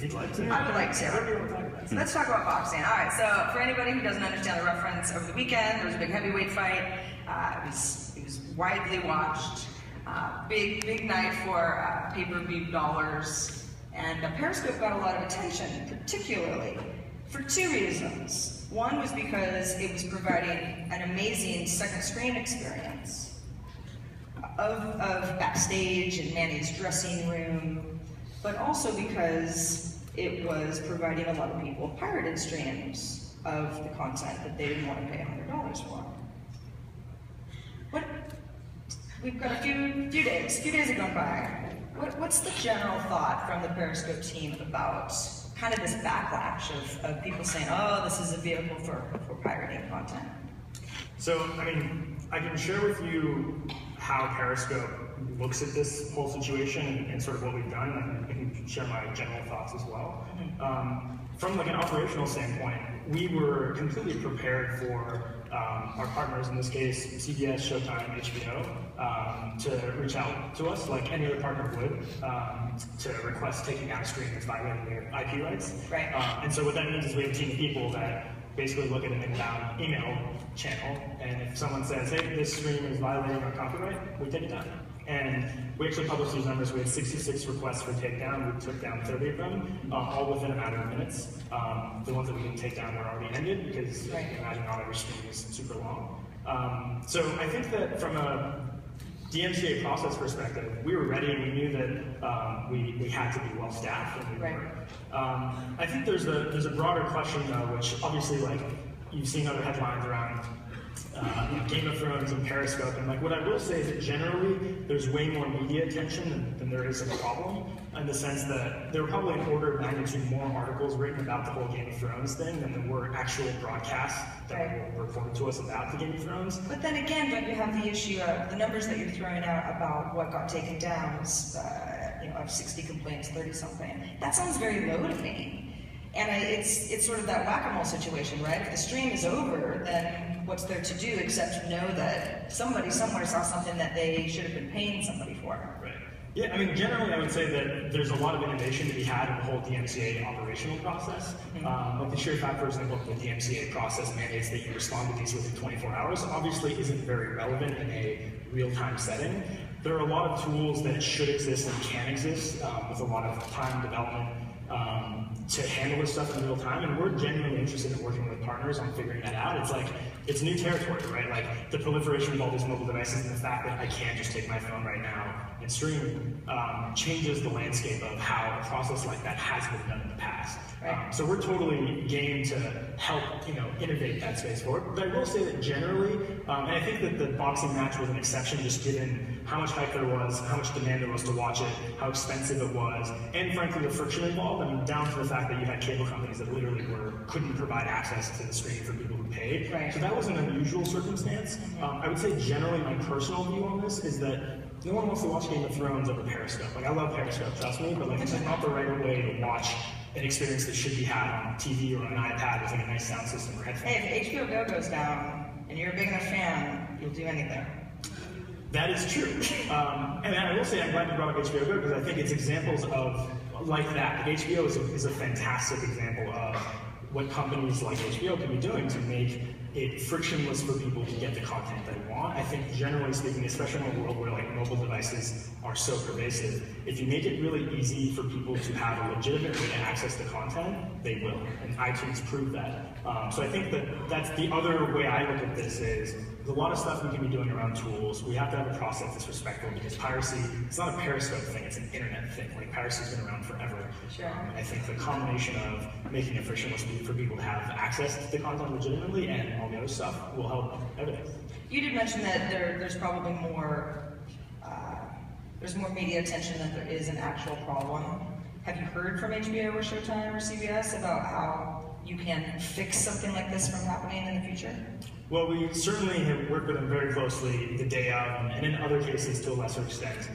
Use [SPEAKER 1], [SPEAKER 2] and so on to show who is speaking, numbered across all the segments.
[SPEAKER 1] if you'd like to.
[SPEAKER 2] I would like to. So let's talk about boxing. All right, so for anybody who doesn't understand the reference, over the weekend there was a big heavyweight fight. It was widely watched. Big night for pay-per-view dollars. And Periscope got a lot of attention, particularly for two reasons. One was because it was providing an amazing second screen experience of backstage and Manny's dressing room, but also because it was providing a lot of people pirated streams of the content that they didn't want to pay $100 for. We've got a few days have gone by. What's the general thought from the Periscope team about kind of this backlash of people saying, oh, this is a vehicle for pirating content?
[SPEAKER 1] So, I mean, I can share with you how Periscope looks at this whole situation and sort of what we've done, and I can share my general thoughts as well. From like an operational standpoint, we were completely prepared for our partners, in this case, CBS, Showtime, HBO, to reach out to us like any other partner would, to request taking down a stream that's violating their IP rights.
[SPEAKER 2] Right.
[SPEAKER 1] And so what that means is we have a team of people that basically look at an inbound email channel, and if someone says, hey, this stream is violating our copyright, we take it down. And we actually published these numbers. We had 66 requests for takedown. We took down 30 of them, all within a matter of minutes. The ones that we didn't take down were already ended because you can imagine not every stream is super long. So I think that from a DMCA process perspective, we were ready. We knew that we had to be well staffed, and we were. I think there's a broader question though, which obviously like you've seen other headlines around Game of Thrones and Periscope, and like what I will say is that generally there's way more media attention than there is of a problem, in the sense that there were probably an order of magnitude more articles written about the whole Game of Thrones thing than there were actual broadcasts that were reported to us about the Game of Thrones.
[SPEAKER 2] But then again, don't you have the issue of the numbers that you're throwing out about what got taken down was, of 60 complaints, 30 something. That sounds very low to me. And it's sort of that whack-a-mole situation, right? If the stream is over, then what's there to do except know that somebody somewhere saw something that they should have been paying somebody for?
[SPEAKER 1] Right. Yeah, I mean, generally I would say that there's a lot of innovation to be had in the whole DMCA operational process. Like the sheer fact, for example, the DMCA process mandates that you respond to these within 24 hours obviously isn't very relevant in a real-time setting. There are a lot of tools that should exist and can exist with a lot of time development to handle this stuff in real time, and we're genuinely interested in working with partners on figuring that out. It's like, it's new territory, right? Like the proliferation of all these mobile devices and the fact that I can't just take my phone right now and stream changes the landscape of how a process like that has been done in the past. So we're totally game to help, innovate that space forward. But I will say that generally, and I think that the boxing match was an exception just given how much hype there was, how much demand there was to watch it, how expensive it was, and frankly the friction involved. I mean, down to the fact that you had cable companies that literally couldn't provide access to the stream for people who paid. So that was an unusual circumstance. I would say generally my personal view on this is that no one wants to watch Game of Thrones over Periscope. Like, I love Periscope, trust me, but like it's not the right way to watch an experience that should be had on TV or on an iPad with like a nice sound system or headphones.
[SPEAKER 2] Hey, if HBO Go goes down and you're a big enough fan, you'll do anything.
[SPEAKER 1] That is true. And I will say I'm glad you brought up HBO Go because I think it's examples of like that. Like HBO is a fantastic example of what companies like HBO can be doing to make it frictionless for people to get the content they want. I think generally speaking, especially in a world where like mobile devices are so pervasive, if you make it really easy for people to have a legitimate way to access the content, they will. And iTunes proved that. So I think that's the other way I look at this is there's a lot of stuff we can be doing around tools. We have to have a process that's respectful because piracy, it's not a Periscope thing, it's an internet thing. Like piracy's been around forever. I think the combination of making it frictionless for people to have access to the content legitimately and all the other stuff will help everything.
[SPEAKER 2] You did mention that there's probably more media attention than there is an actual problem. Have you heard from HBO or Showtime or CBS about how you can fix something like this from happening in the future?
[SPEAKER 1] Well, we certainly have worked with them very closely the day of, and in other cases to a lesser extent.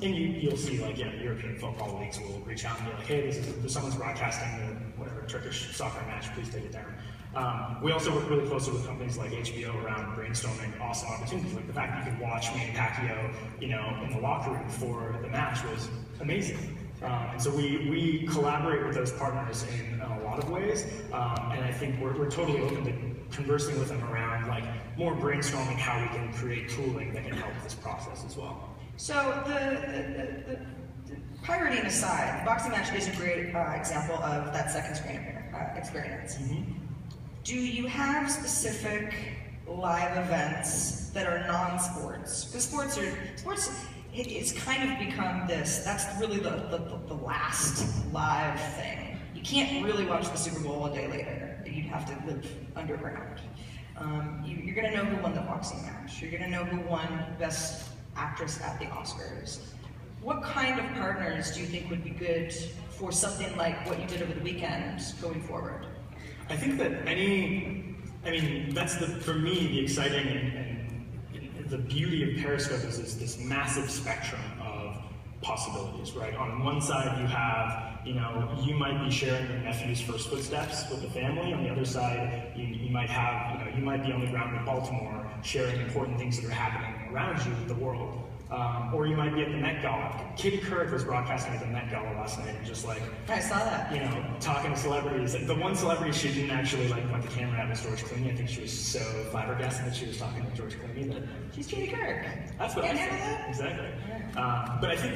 [SPEAKER 1] And you'll see, like, European football leagues will reach out and be like, hey, someone's broadcasting the whatever Turkish soccer match, please take it down. We also work really closely with companies like HBO around brainstorming awesome opportunities. Like the fact that you could watch Manny Pacquiao, in the locker room for the match was amazing. And so we collaborate with those partners in a lot of ways, and I think we're totally open to conversing with them around like more brainstorming how we can create tooling that can help this process as well.
[SPEAKER 2] So the pirating aside, the boxing match is a great example of that second screen experience. Mm-hmm. Do you have specific live events that are non-sports? Because sports, it's kind of become this, that's really the last live thing. You can't really watch the Super Bowl a day later. You'd have to live underground. You're gonna know who won the boxing match. You're gonna know who won Best Actress at the Oscars. What kind of partners do you think would be good for something like what you did over the weekend going forward?
[SPEAKER 1] I think that that's for me, the exciting and the beauty of Periscope is this massive spectrum of possibilities, right? On one side you have, you might be sharing your nephew's first footsteps with the family. On the other side, you might have, you might be on the ground in Baltimore sharing important things that are happening around you in the world. Or you might be at the Met Gala. Katie Couric was broadcasting at the Met Gala last night, and just like,
[SPEAKER 2] I saw that.
[SPEAKER 1] Talking to celebrities. The one celebrity she didn't actually point the camera at was George Clooney. I think she was so flabbergasted that she was talking to George Clooney that
[SPEAKER 2] she's Katie Couric.
[SPEAKER 1] That's what I said. Exactly. But I think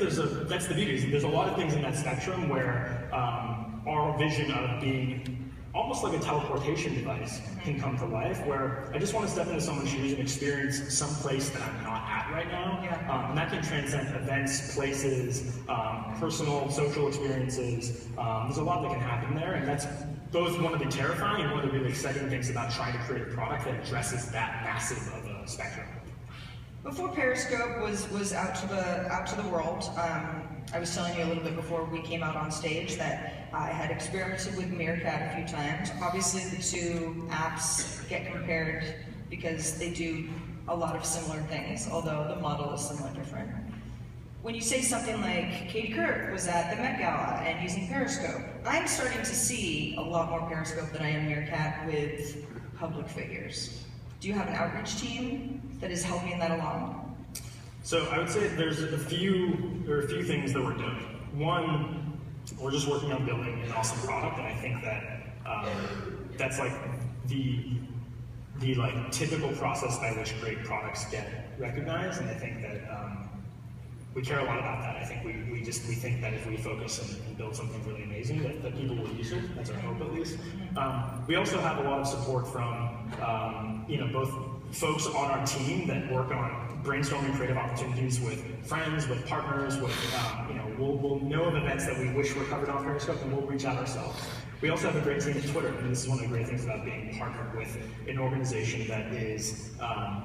[SPEAKER 1] that's the beauty. There's a lot of things in that spectrum where our vision of being almost like a teleportation device can come to life, where I just want to step into someone's shoes and experience some place that I'm not at right now. Yeah. And that can transcend events, places, personal, social experiences. There's a lot that can happen there, and that's both one of the terrifying and one of the really exciting things about trying to create a product that addresses that massive of a spectrum.
[SPEAKER 2] Before Periscope was out to the world, I was telling you a little bit before we came out on stage that I had experimented with Meerkat a few times. Obviously the two apps get compared because they do a lot of similar things, although the model is somewhat different. When you say something like Katie Couric was at the Met Gala and using Periscope, I'm starting to see a lot more Periscope than I am Meerkat with public figures. Do you have an outreach team that is helping that along?
[SPEAKER 1] So I would say there's a few things that we're doing. One, we're just working on building an awesome product, and I think that that's like the typical process by which great products get recognized, and I think that we care a lot about that. I think we think that if we focus and build something really amazing, that people will use it. That's our hope, at least. We also have a lot of support from both folks on our team that work on brainstorming creative opportunities with friends, with partners, with we'll know of events that we wish were covered on Periscope, and we'll reach out ourselves. We also have a great team at Twitter, and this is one of the great things about being partnered with an organization that is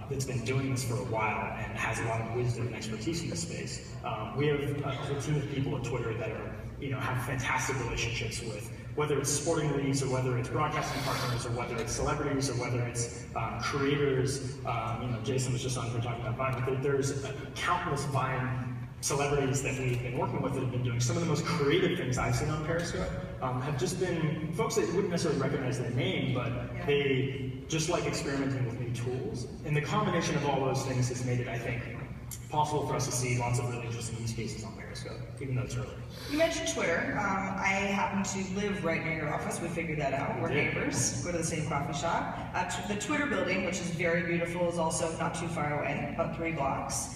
[SPEAKER 1] that's been doing this for a while and has a lot of wisdom and expertise in this space. We have a whole team of people at Twitter that are have fantastic relationships with, whether it's sporting leagues or whether it's broadcasting partners or whether it's celebrities or whether it's creators. Jason was just on here talking about Vine, but there's countless Vine celebrities that we've been working with that have been doing some of the most creative things I've seen on Periscope. Have just been folks that you wouldn't necessarily recognize their name, but they just like experimenting with new tools. And the combination of all those things has made it, I think, possible for us to see lots of really interesting use cases on Periscope, even though it's early.
[SPEAKER 2] You mentioned Twitter. I happen to live right near your office. We figured that out. We're neighbors. Go to the same coffee shop. The Twitter building, which is very beautiful, is also not too far away, about 3 blocks.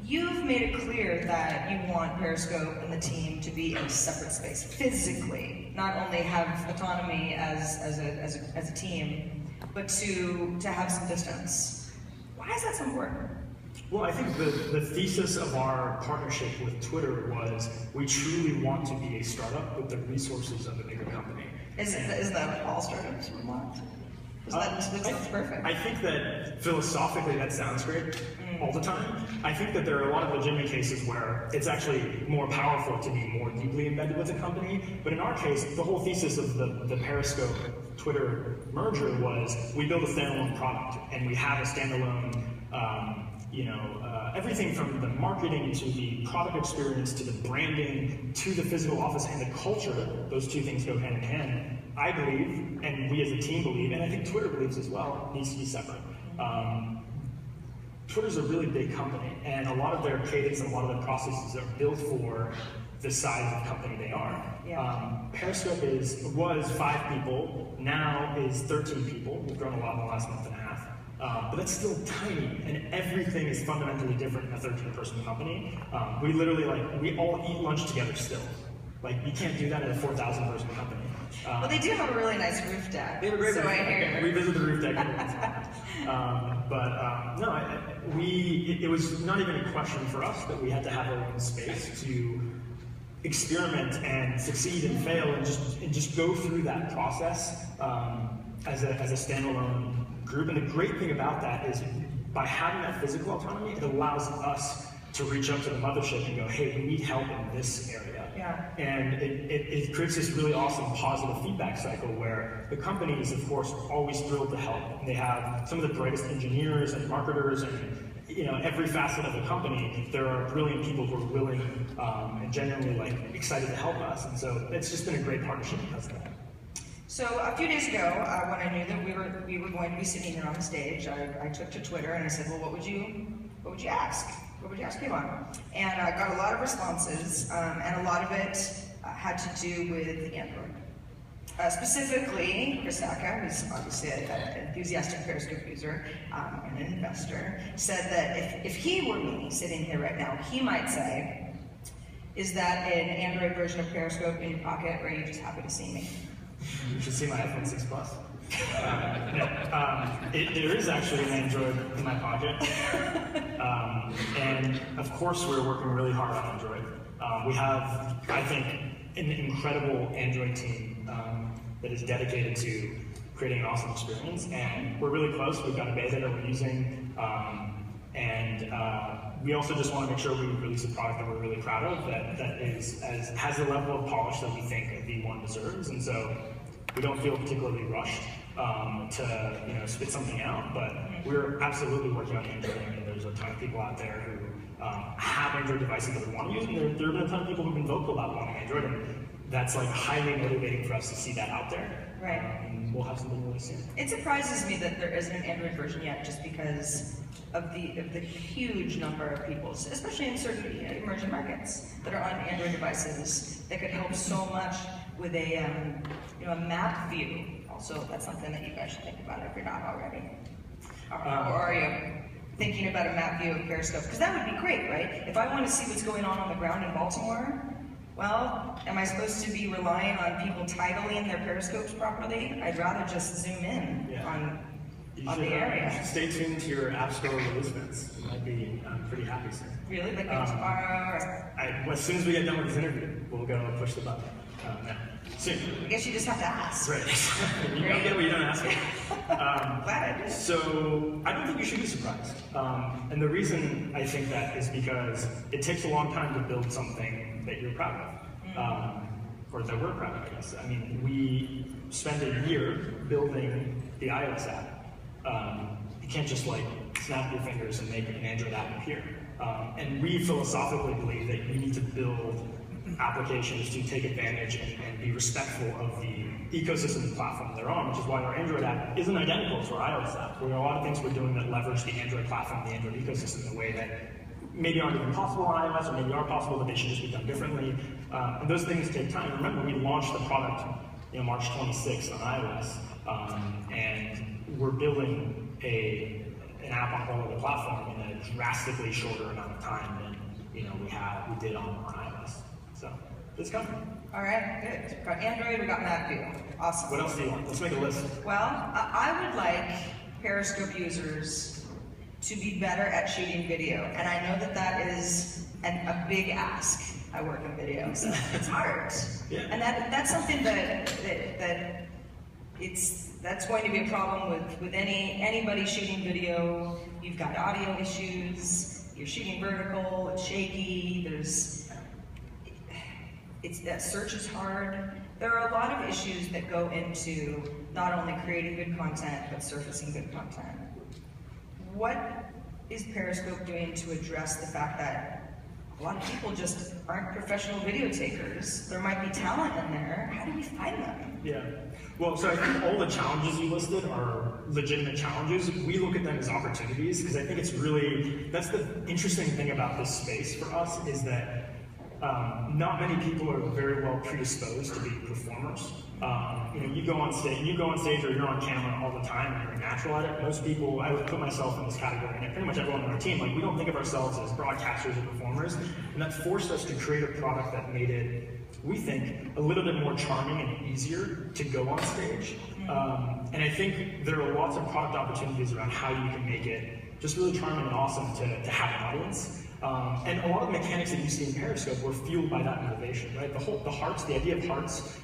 [SPEAKER 2] You've made it clear that you want Periscope and the team to be in a separate space, physically, not only have autonomy as a team, but to have some distance. Why is that so important?
[SPEAKER 1] Well, I think the thesis of our partnership with Twitter was we truly want to be a startup with the resources of a bigger company.
[SPEAKER 2] Isn't that what all startups would want? That's perfect.
[SPEAKER 1] I think that philosophically that sounds great all the time. I think that there are a lot of legitimate cases where it's actually more powerful to be more deeply embedded with a company. But in our case, the whole thesis of the Periscope Twitter merger was we build a standalone product and we have a standalone everything from the marketing to the product experience to the branding to the physical office and the culture. Those two things go hand in hand. I believe, and we as a team believe, and I think Twitter believes as well, needs to be separate. Twitter's a really big company, and a lot of their cadence and a lot of their processes are built for the size of company they are.
[SPEAKER 2] Yeah.
[SPEAKER 1] Periscope was 5 people, now is 13 people. We've grown a lot in the last month and a half. But that's still tiny, and everything is fundamentally different in a 13-person company. We literally, we all eat lunch together still. You can't do that in a 4,000-person company.
[SPEAKER 2] Well, they do have a really nice roof deck.
[SPEAKER 1] They have a great roof
[SPEAKER 2] deck.
[SPEAKER 1] Okay. We visit the roof deck every once in a while. No, it was not even a question for us that we had to have our own space to experiment and succeed and fail and just go through that process as a standalone group. And the great thing about that is by having that physical autonomy, it allows us to reach up to the mothership and go, hey, we need help in this area.
[SPEAKER 2] Yeah.
[SPEAKER 1] And it creates this really awesome positive feedback cycle where the company is, of course, always thrilled to help. And they have some of the brightest engineers and marketers and every facet of the company. There are brilliant people who are willing and genuinely excited to help us. And so it's just been a great partnership because of that.
[SPEAKER 2] So a few days ago, when I knew that we were going to be sitting here on the stage, I took to Twitter and I said, well, what would you ask? What would you ask Kayvon? And I got a lot of responses, and a lot of it had to do with Android. Specifically, Chris Saka, who's obviously an enthusiastic Periscope user and an investor, said that if he were me sitting here right now, he might say, is that an Android version of Periscope in your pocket, or are you just happy to see me?
[SPEAKER 1] You should see my iPhone 6 Plus. There is actually an Android in my pocket. And of course we're working really hard on Android. We have, I think, an incredible Android team that is dedicated to creating an awesome experience. And we're really close. We've got a beta that we're using. We also just want to make sure we release a product that we're really proud of, that has the level of polish that we think a V1 deserves. And so we don't feel particularly rushed to spit something out, but we're absolutely working on Android. I mean, there's a ton of people out there who have Android devices that we want to use, and there have been a ton of people who've been vocal about wanting Android, and that's highly motivating for us to see that out there.
[SPEAKER 2] Right.
[SPEAKER 1] And we'll have something really soon.
[SPEAKER 2] It surprises me that there isn't an Android version yet, just because of the huge number of people, especially in certain emerging markets, that are on Android devices that could help so much with a map view. Also, that's something that you guys should think about if you're not already. Or are you thinking about a map view of Periscope? Because that would be great, right? If I want to see what's going on the ground in Baltimore, well, am I supposed to be relying on people titling their Periscopes properly? I'd rather just zoom in on the area.
[SPEAKER 1] You should stay tuned to your App Store release events. You might be pretty happy soon.
[SPEAKER 2] Really? Like tomorrow?
[SPEAKER 1] As soon as we get done with this interview, we'll go and push the button. Soon.
[SPEAKER 2] I guess you just have to ask.
[SPEAKER 1] Right. You don't get what you don't ask for.
[SPEAKER 2] Glad I did.
[SPEAKER 1] So I don't think you should be surprised. And the reason I think that is because it takes a long time to build something that you're proud of. Or that we're proud of, I guess. I mean, we spent a year building the iOS app. You can't just snap your fingers and make an Android app appear. And we philosophically believe that you need to build applications to take advantage and be respectful of the ecosystem and platform they're on, which is why our Android app isn't identical to our iOS app. There are a lot of things we're doing that leverage the Android platform, the Android ecosystem in a way that maybe aren't even possible on iOS, or maybe are possible, but they should just be done differently. And those things take time. Remember, we launched the product March 26th on iOS, and we're building an app on all of the platform in a drastically shorter amount of time than we did on iOS. So it's coming.
[SPEAKER 2] All right, good. We've got Android, we've got Map View. Awesome.
[SPEAKER 1] What else do you want? Let's make a list.
[SPEAKER 2] Well, I would like Periscope users to be better at shooting video, and I know that is a big ask. I work in video, so it's hard.
[SPEAKER 1] Yeah.
[SPEAKER 2] And that's something that's going to be a problem with anybody shooting video. You've got audio issues. You're shooting vertical. It's shaky. That search is hard. There are a lot of issues that go into not only creating good content, but surfacing good content. What is Periscope doing to address the fact that a lot of people just aren't professional video takers? There might be talent in there. How do we find them?
[SPEAKER 1] Yeah. Well, so I think all the challenges you listed are legitimate challenges. We look at them as opportunities because I think that's the interesting thing about this space for us is that not many people are very well predisposed to be performers. You go on stage or you're on camera all the time and you're natural at it. Most people, I would put myself in this category, and pretty much everyone on our team, like we don't think of ourselves as broadcasters or performers, and that forced us to create a product that made it, we think, a little bit more charming and easier to go on stage. And I think there are lots of product opportunities around how you can make it just really charming and awesome to have an audience. And a lot of the mechanics that you see in Periscope were fueled by that motivation, right? The idea of hearts,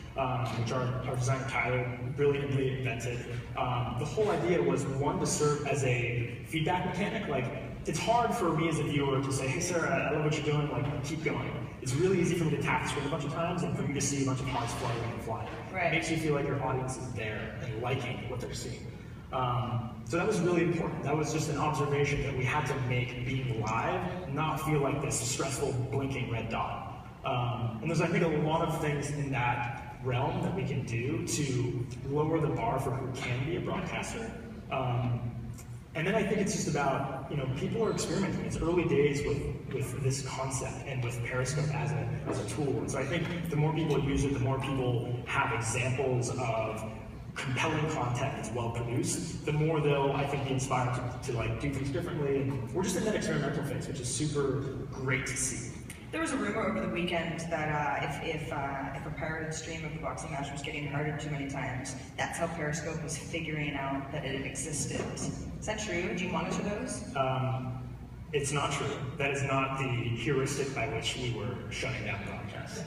[SPEAKER 1] which our designer Tyler brilliantly invented. The whole idea was, one, to serve as a feedback mechanic. Like, it's hard for me as a viewer to say, hey Sarah, I love what you're doing, like, keep going. It's really easy for me to tap the screen a bunch of times and for you to see a bunch of hearts fluttering and flying.
[SPEAKER 2] Right.
[SPEAKER 1] It makes you feel like your audience is there and liking what they're seeing. So that was really important. That was just an observation that we had to make being live not feel like this stressful blinking red dot. And there's, I think, a lot of things in that realm that we can do to lower the bar for who can be a broadcaster. And then I think it's just about, people are experimenting. It's early days with this concept and with Periscope as a tool. And so I think the more people use it, the more people have examples of compelling content that's well produced, the more they'll, I think, be inspired to like do things differently. And we're just in that experimental phase, which is super great to see.
[SPEAKER 2] There was a rumor over the weekend that if a pirated stream of the boxing match was getting hearted too many times, that's how Periscope was figuring out that it existed. Is that true? Do you monitor those?
[SPEAKER 1] It's not true. That is not the heuristic by which we were shutting down broadcasts.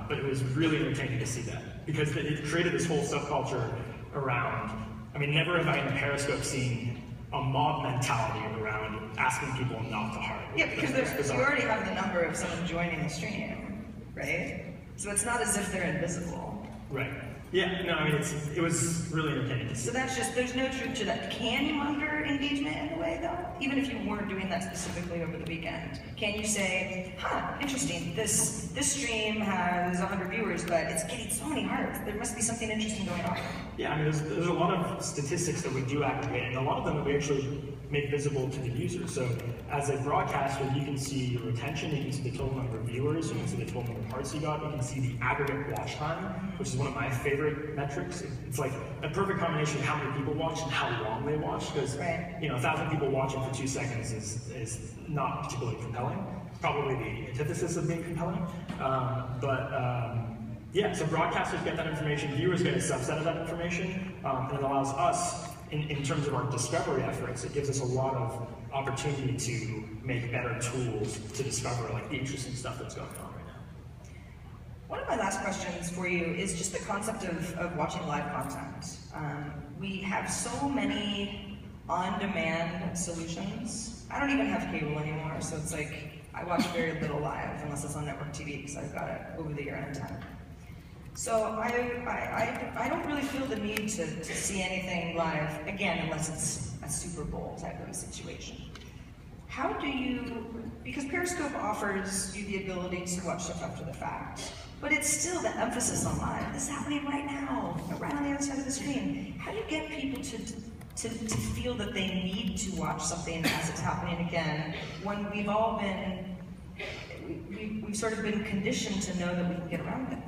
[SPEAKER 1] But it was really entertaining to see that, because it created this whole subculture around, never have I in Periscope seen a mob mentality around asking people not to heart.
[SPEAKER 2] Yeah, because you already have the number of someone joining the stream, right? So it's not as if they're invisible.
[SPEAKER 1] Right. Yeah, no, it was really entertaining to see.
[SPEAKER 2] So that's just, there's no truth to that. Can you monitor engagement in a way, though? Even if you weren't doing that specifically over the weekend? Can you say, interesting, this stream has 100 viewers, but it's getting so many hearts. There must be something interesting going on.
[SPEAKER 1] Yeah, there's a lot of statistics that we do aggregate, and a lot of them that we actually make visible to the user. So as a broadcaster, you can see your retention, you can see the total number of viewers, you can see the total number of hearts you got, you can see the aggregate watch time, which is one of my favorite metrics. It's like a perfect combination of how many people watch and how long they watch, because 1,000 people watching for 2 seconds is not particularly compelling. It's probably the antithesis of being compelling. Yeah, so broadcasters get that information, viewers get a subset of that information, and it allows us, in terms of our discovery efforts, it gives us a lot of opportunity to make better tools to discover like the interesting stuff that's going on right now.
[SPEAKER 2] One of my last questions for you is just the concept of watching live content. We have so many on-demand solutions. I don't even have cable anymore, so it's like I watch very little live unless it's on network TV because I've got it over the air antenna. So I don't really feel the need to see anything live, again, unless it's a Super Bowl type of a situation. How do you, because Periscope offers you the ability to watch stuff after the fact, but it's still the emphasis on live. This is happening right now, right on the other side of the screen. How do you get people to feel that they need to watch something as it's happening again, when we've all been, we've sort of been conditioned to know that we can get around it?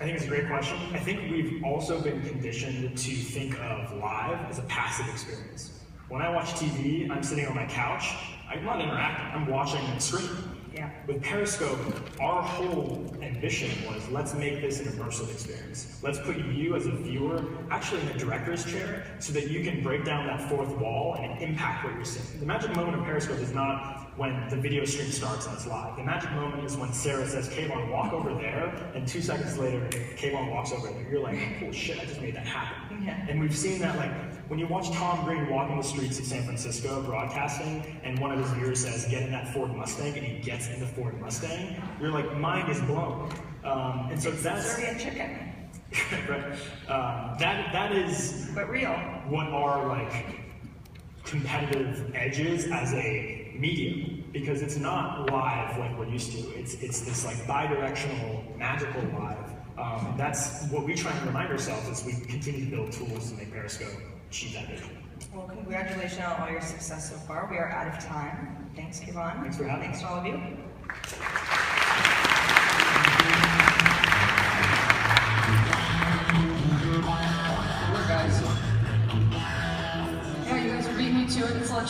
[SPEAKER 1] I think it's a great question. I think we've also been conditioned to think of live as a passive experience. When I watch TV, I'm sitting on my couch, I'm not interacting, I'm watching the screen.
[SPEAKER 2] Yeah.
[SPEAKER 1] With Periscope, our whole ambition was, let's make this an immersive experience. Let's put you as a viewer actually in the director's chair so that you can break down that fourth wall and impact what you're seeing. The magic moment of Periscope is not when the video stream starts and it's live. The magic moment is when Sarah says, Kayvon, walk over there, and 2 seconds later, Kayvon walks over there. You're like, oh shit, I just made that happen.
[SPEAKER 2] Yeah.
[SPEAKER 1] And we've seen that, like, when you watch Tom Green walking the streets of San Francisco broadcasting, and one of his viewers says, get in that Ford Mustang, and he gets in the Ford Mustang, you're like, mind is blown. And so that's...
[SPEAKER 2] Serbian chicken.
[SPEAKER 1] Right. That is...
[SPEAKER 2] But real.
[SPEAKER 1] What are, like, competitive edges as a medium, because it's not live like we're used to. It's this like bi-directional, magical live. That's what we try and remind ourselves as we continue to build tools to make Periscope achieve that vision.
[SPEAKER 2] Well, congratulations on all your success so far. We are out of time. Thanks, Kayvon.
[SPEAKER 1] Thanks for having me.
[SPEAKER 2] Thanks to all of you.
[SPEAKER 3] your clutch